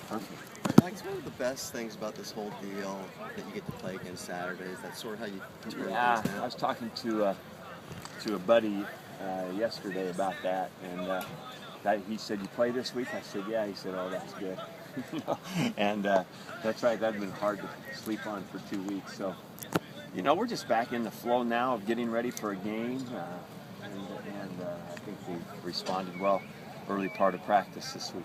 Perfect. Mike, one of the best things about this whole deal that you get to play against Saturday is that sort of how you turn Yeah, things I now. was talking to a buddy yesterday about that, and he said, "You play this week?" I said, "Yeah." He said, "Oh, that's good." And that's right. That's been hard to sleep on for 2 weeks. So, we're just back in the flow now of getting ready for a game, and I think we responded well early part of practice this week.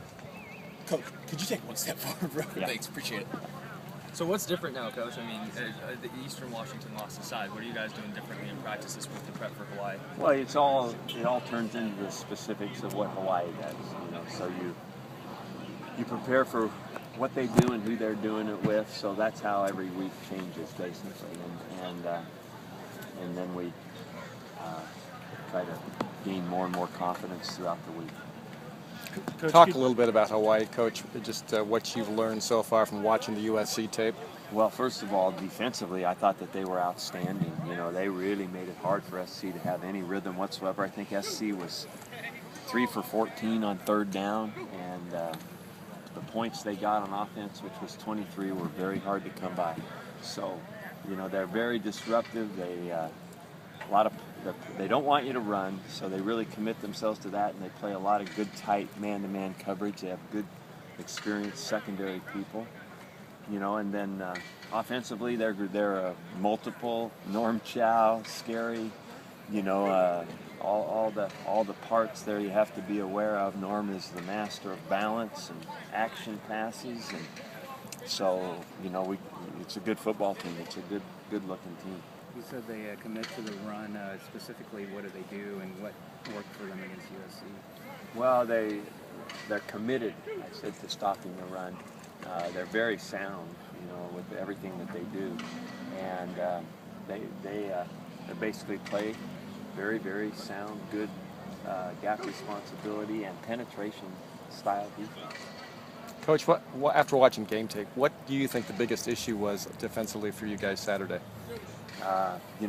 Coach, could you take one step forward, bro? Yeah. Thanks, appreciate it. So what's different now, Coach? I mean, the Eastern Washington loss aside, what are you guys doing differently in practice this week to prep for Hawaii? Well, it all turns into the specifics of what Hawaii does. So you prepare for what they do and who they're doing it with. So that's how every week changes basically, and then we try to gain more and more confidence throughout the week. Coach, talk a little bit about Hawaii, Coach, just what you've learned so far from watching the USC tape. Well, first of all, defensively, I thought that they were outstanding. They really made it hard for SC to have any rhythm whatsoever. I think SC was 3 for 14 on third down, and the points they got on offense, which was 23, were very hard to come by. So, they're very disruptive. They don't want you to run, so they really commit themselves to that, and they play a lot of good, tight man-to-man coverage. They have good, experienced secondary people, and then offensively, they're multiple. Norm Chow, scary, all the parts there you have to be aware of. Norm is the master of balance and action passes, and so it's a good football team. It's a good-looking team. You said they commit to the run. Specifically, what do they do, and what worked for them against USC? Well, they're committed, I said, to stopping the run. They're very sound, with everything that they do, and they basically play very, very sound, good gap responsibility and penetration style defense. Coach, after watching game tape, what do you think the biggest issue was defensively for you guys Saturday?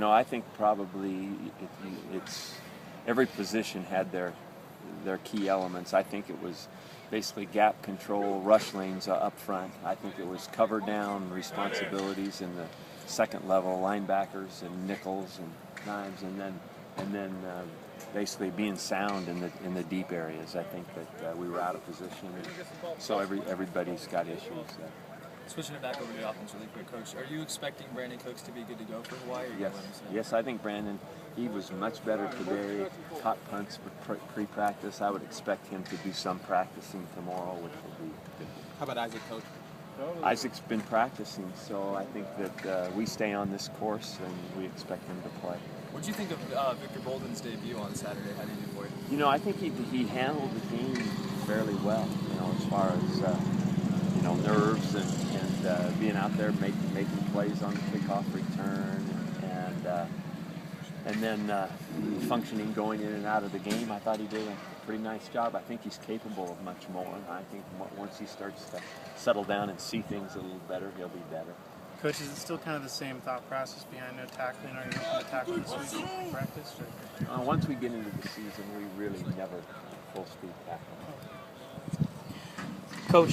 I think probably it's every position had their key elements. I think it was basically gap control, rush lanes up front. I think it was cover down responsibilities in the second level, linebackers and nickels and dimes, and then basically being sound in the deep areas. I think that we were out of position, so everybody's got issues. Switching it back over to the offense really quick, Coach. Are you expecting Brandon Cooks to be good to go for Hawaii? Or Yes, I think Brandon, he was much better today. Caught punts pre-practice. I would expect him to do some practicing tomorrow, which will be good. How about Isaac, Coach? Isaac's been practicing, so I think that we stay on this course and we expect him to play. What did you think of Victor Bolden's debut on Saturday? How did he do for you? I think he handled the game fairly well, as far as nerves and being out there making plays on the kickoff return and then functioning going in and out of the game. I thought he did a pretty nice job. I think he's capable of much more. I think once he starts to settle down and see things a little better, he'll be better. Coach, is it still kind of the same thought process behind no tackling? Are you looking to tackle this week in practice? Once we get into the season, we really never full speed tackle. Coach.